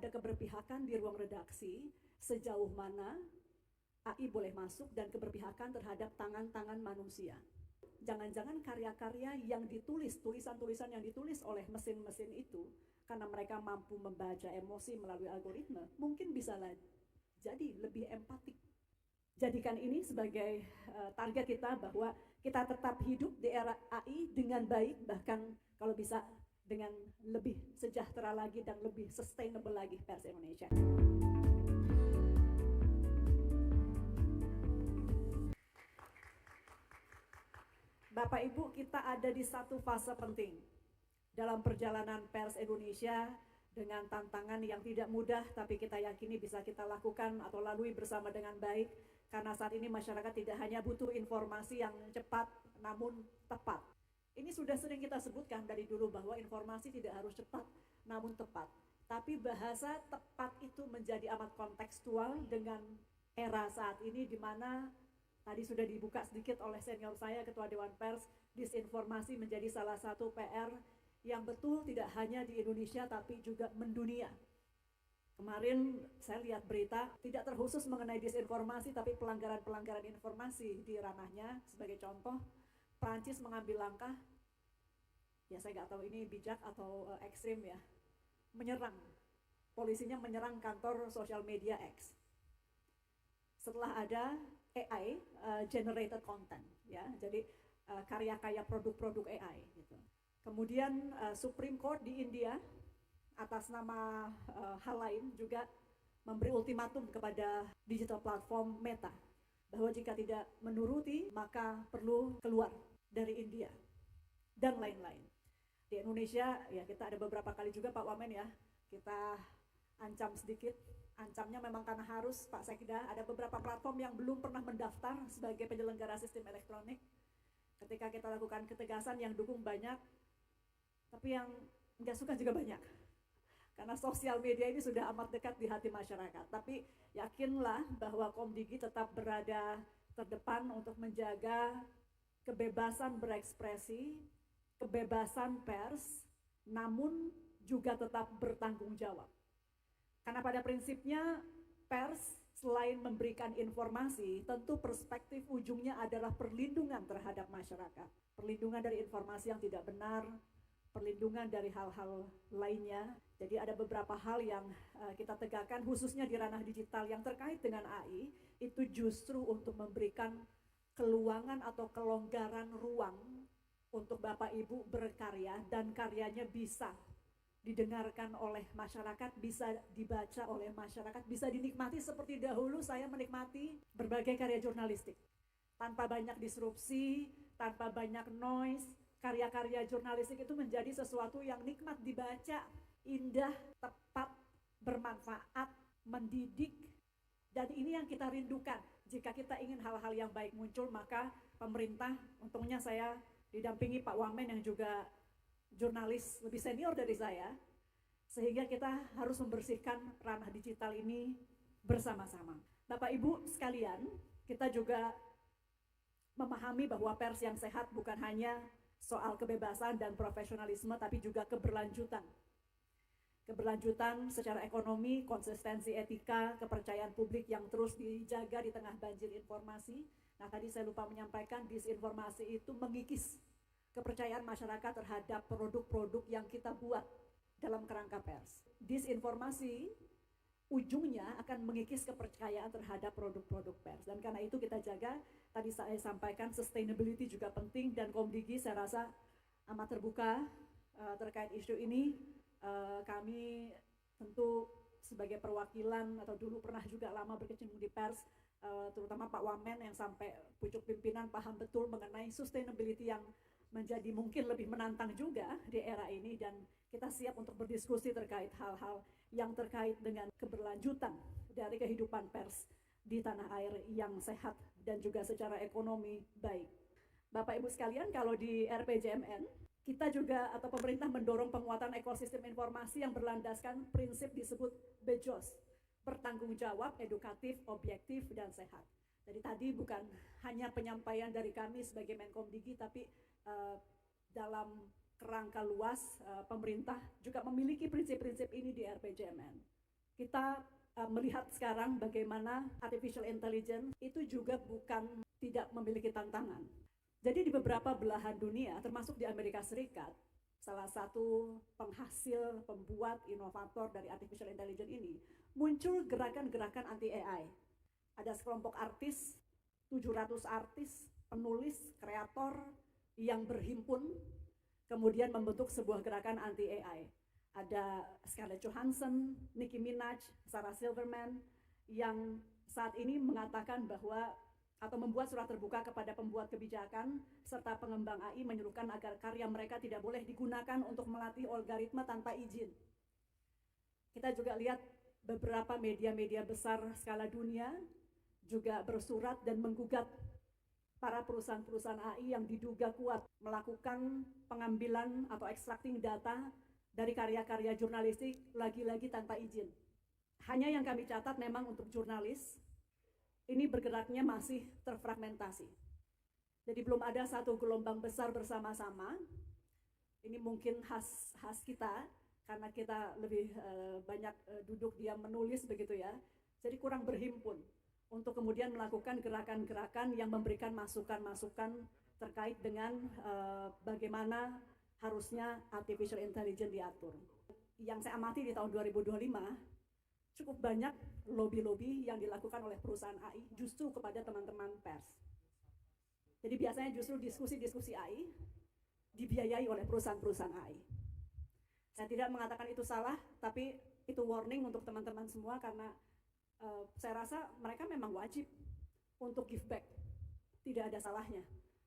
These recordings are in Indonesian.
ada keberpihakan di ruang redaksi, sejauh mana AI boleh masuk dan keberpihakan terhadap tangan-tangan manusia. Jangan-jangan karya-karya yang ditulis, tulisan-tulisan yang ditulis oleh mesin-mesin itu, karena mereka mampu membaca emosi melalui algoritma, mungkin bisa jadi lebih empatik. Jadikan ini sebagai target kita bahwa kita tetap hidup di era AI dengan baik, bahkan kalau bisa dengan lebih sejahtera lagi dan lebih sustainable lagi pers Indonesia. Bapak Ibu, kita ada di satu fase penting dalam perjalanan pers Indonesia dengan tantangan yang tidak mudah, tapi kita yakini bisa kita lakukan atau lalui bersama dengan baik, karena saat ini masyarakat tidak hanya butuh informasi yang cepat namun tepat. Ini sudah sering kita sebutkan dari dulu bahwa informasi tidak harus cepat namun tepat, tapi bahasa tepat itu menjadi amat kontekstual dengan era saat ini, di mana tadi sudah dibuka sedikit oleh senior saya, Ketua Dewan Pers, disinformasi menjadi salah satu PR yang betul tidak hanya di Indonesia tapi juga mendunia. Kemarin saya lihat berita tidak terkhusus mengenai disinformasi tapi pelanggaran-pelanggaran informasi di ranahnya. Sebagai contoh, Prancis mengambil langkah, ya saya nggak tahu ini bijak atau ekstrim ya, menyerang, polisinya menyerang kantor sosial media X. Setelah ada AI generated content, ya, jadi karya-karya produk-produk AI gitu. Kemudian Supreme Court di India atas nama hal lain juga memberi ultimatum kepada digital platform Meta bahwa jika tidak menuruti maka perlu keluar dari India dan lain-lain. Di Indonesia ya kita ada beberapa kali juga Pak Wamen ya, kita ancam sedikit. Ancamnya memang karena harus Pak Sekda, ada beberapa platform yang belum pernah mendaftar sebagai penyelenggara sistem elektronik. Ketika kita lakukan ketegasan, yang dukung banyak, tapi yang nggak suka juga banyak. Karena sosial media ini sudah amat dekat di hati masyarakat. Tapi yakinlah bahwa Komdigi tetap berada terdepan untuk menjaga kebebasan berekspresi, kebebasan pers, namun juga tetap bertanggung jawab. Karena pada prinsipnya pers selain memberikan informasi, tentu perspektif ujungnya adalah perlindungan terhadap masyarakat. Perlindungan dari informasi yang tidak benar, perlindungan dari hal-hal lainnya. Jadi ada beberapa hal yang kita tegakkan khususnya di ranah digital yang terkait dengan AI, itu justru untuk memberikan keluangan atau kelonggaran ruang untuk Bapak Ibu berkarya dan karyanya bisa didengarkan oleh masyarakat, bisa dibaca oleh masyarakat, bisa dinikmati seperti dahulu saya menikmati berbagai karya jurnalistik. Tanpa banyak disrupsi, tanpa banyak noise, karya-karya jurnalistik itu menjadi sesuatu yang nikmat dibaca, indah, tepat, bermanfaat, mendidik, dan ini yang kita rindukan. Jika kita ingin hal-hal yang baik muncul, maka pemerintah, untungnya saya didampingi Pak Wamen yang juga jurnalis lebih senior dari saya, sehingga kita harus membersihkan ranah digital ini bersama-sama. Bapak Ibu sekalian, kita juga memahami bahwa pers yang sehat bukan hanya soal kebebasan dan profesionalisme, tapi juga keberlanjutan. Keberlanjutan secara ekonomi, konsistensi etika, kepercayaan publik yang terus dijaga di tengah banjir informasi. Nah, tadi saya lupa menyampaikan, disinformasi itu mengikis kepercayaan masyarakat terhadap produk-produk yang kita buat dalam kerangka pers. Disinformasi ujungnya akan mengikis kepercayaan terhadap produk-produk pers. Dan karena itu kita jaga, tadi saya sampaikan sustainability juga penting, dan Komdigi saya rasa amat terbuka terkait isu ini. Kami tentu sebagai perwakilan atau dulu pernah juga lama berkecimpung di pers, terutama Pak Wamen yang sampai pucuk pimpinan paham betul mengenai sustainability yang menjadi mungkin lebih menantang juga di era ini, dan kita siap untuk berdiskusi terkait hal-hal yang terkait dengan keberlanjutan dari kehidupan pers di tanah air yang sehat dan juga secara ekonomi baik. Bapak Ibu sekalian, kalau di RPJMN kita juga atau pemerintah mendorong penguatan ekosistem informasi yang berlandaskan prinsip disebut BEJOS, bertanggung jawab, edukatif, objektif, dan sehat. Jadi tadi bukan hanya penyampaian dari kami sebagai Menkomdigi, tapi dalam kerangka luas pemerintah juga memiliki prinsip-prinsip ini di RPJMN. Kita melihat sekarang bagaimana artificial intelligence itu juga bukan tidak memiliki tantangan. Jadi di beberapa belahan dunia, termasuk di Amerika Serikat, salah satu penghasil, pembuat, inovator dari artificial intelligence ini, muncul gerakan-gerakan anti-AI. Ada sekelompok artis, 700 artis, penulis, kreator yang berhimpun, kemudian membentuk sebuah gerakan anti-AI. Ada Scarlett Johansson, Nicki Minaj, Sarah Silverman yang saat ini mengatakan bahwa atau membuat surat terbuka kepada pembuat kebijakan serta pengembang AI menyuruhkan agar karya mereka tidak boleh digunakan untuk melatih algoritma tanpa izin. Kita juga lihat beberapa media-media besar skala dunia juga bersurat dan menggugat para perusahaan-perusahaan AI yang diduga kuat melakukan pengambilan atau extracting data dari karya-karya jurnalistik lagi-lagi tanpa izin. Hanya yang kami catat memang untuk jurnalis, ini bergeraknya masih terfragmentasi. Jadi belum ada satu gelombang besar bersama-sama. Ini mungkin khas kita, karena kita lebih banyak duduk diam menulis begitu ya. Jadi kurang berhimpun untuk kemudian melakukan gerakan-gerakan yang memberikan masukan-masukan terkait dengan bagaimana harusnya artificial intelligence diatur. Yang saya amati di tahun 2025, cukup banyak lobby-lobby yang dilakukan oleh perusahaan AI justru kepada teman-teman pers. Jadi biasanya justru diskusi-diskusi AI dibiayai oleh perusahaan-perusahaan AI. Saya tidak mengatakan itu salah, tapi itu warning untuk teman-teman semua karena saya rasa mereka memang wajib untuk give back. Tidak ada salahnya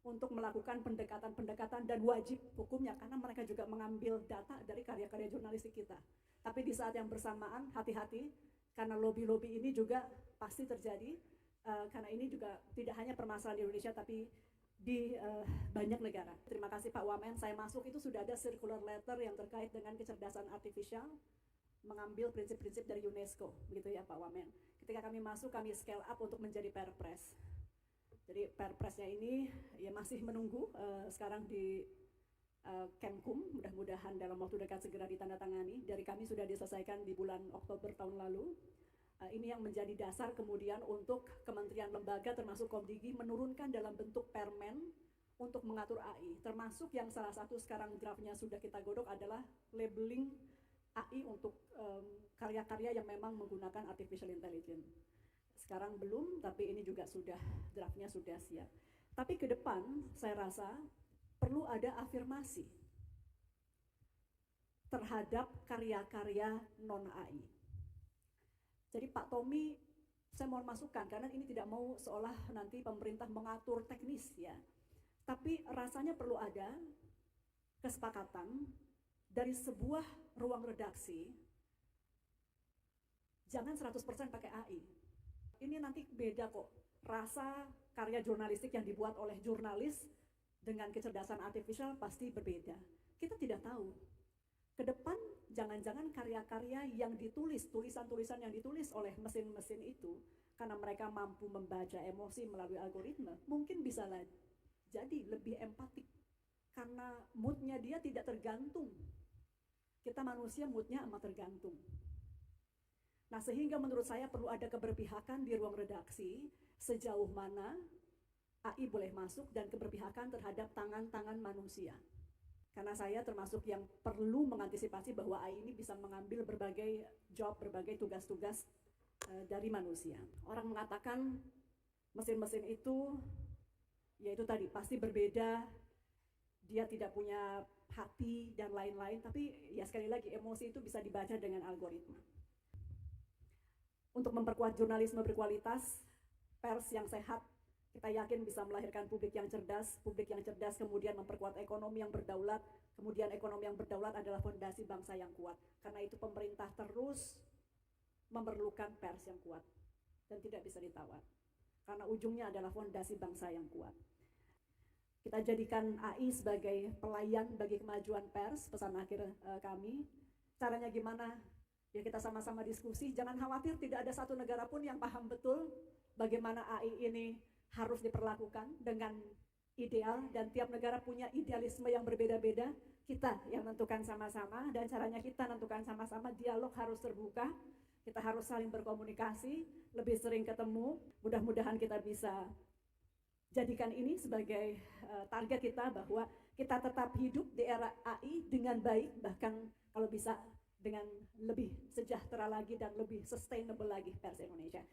untuk melakukan pendekatan-pendekatan dan wajib hukumnya karena mereka juga mengambil data dari karya-karya jurnalistik kita. Tapi di saat yang bersamaan hati-hati karena lobby-lobby ini juga pasti terjadi karena ini juga tidak hanya permasalahan di Indonesia tapi di banyak negara. Terima kasih Pak Wamen, saya masuk itu sudah ada circular letter yang terkait dengan kecerdasan artifisial mengambil prinsip-prinsip dari UNESCO, begitu ya Pak Wamen. Ketika kami masuk, kami scale up untuk menjadi Perpres. Jadi Perpresnya ini ya masih menunggu sekarang di Kemkum, mudah-mudahan dalam waktu dekat segera ditandatangani. Dari kami sudah diselesaikan di bulan Oktober tahun lalu. Ini yang menjadi dasar kemudian untuk kementerian lembaga termasuk Komdigi menurunkan dalam bentuk permen untuk mengatur AI. Termasuk yang salah satu sekarang draftnya sudah kita godok adalah labeling AI untuk karya-karya yang memang menggunakan artificial intelligence. Sekarang belum, tapi ini juga sudah, draftnya sudah siap. Tapi ke depan saya rasa perlu ada afirmasi terhadap karya-karya non-AI. Jadi Pak Tommy, saya mohon masukan karena ini tidak mau seolah nanti pemerintah mengatur teknis ya. Tapi rasanya perlu ada kesepakatan dari sebuah ruang redaksi, jangan 100% pakai AI. Ini nanti beda kok, rasa karya jurnalistik yang dibuat oleh jurnalis dengan kecerdasan artifisial pasti berbeda. Kita tidak tahu. Ke depan jangan-jangan karya-karya yang ditulis, tulisan-tulisan yang ditulis oleh mesin-mesin itu, karena mereka mampu membaca emosi melalui algoritma, mungkin bisa jadi lebih empatik. Karena moodnya dia tidak tergantung. Kita manusia moodnya amat tergantung. Nah sehingga menurut saya perlu ada keberpihakan di ruang redaksi sejauh mana AI boleh masuk dan keberpihakan terhadap tangan-tangan manusia. Karena saya termasuk yang perlu mengantisipasi bahwa AI ini bisa mengambil berbagai job, berbagai tugas-tugas dari manusia. Orang mengatakan mesin-mesin itu, yaitu tadi pasti berbeda, dia tidak punya hati dan lain-lain, tapi ya sekali lagi emosi itu bisa dibaca dengan algoritma. Untuk memperkuat jurnalisme berkualitas, pers yang sehat, kita yakin bisa melahirkan publik yang cerdas kemudian memperkuat ekonomi yang berdaulat, kemudian ekonomi yang berdaulat adalah fondasi bangsa yang kuat. Karena itu pemerintah terus memerlukan pers yang kuat dan tidak bisa ditawar. Karena ujungnya adalah fondasi bangsa yang kuat. Kita jadikan AI sebagai pelayan bagi kemajuan pers, pesan akhir kami. Caranya gimana? Ya kita sama-sama diskusi, jangan khawatir tidak ada satu negara pun yang paham betul bagaimana AI ini harus diperlakukan dengan ideal dan tiap negara punya idealisme yang berbeda-beda. Kita yang menentukan sama-sama dan caranya kita menentukan sama-sama, dialog harus terbuka. kita harus saling berkomunikasi, lebih sering ketemu. Mudah-mudahan kita bisa jadikan ini sebagai target kita bahwa kita tetap hidup di era AI dengan baik, bahkan kalau bisa dengan lebih sejahtera lagi dan lebih sustainable lagi Pers Indonesia.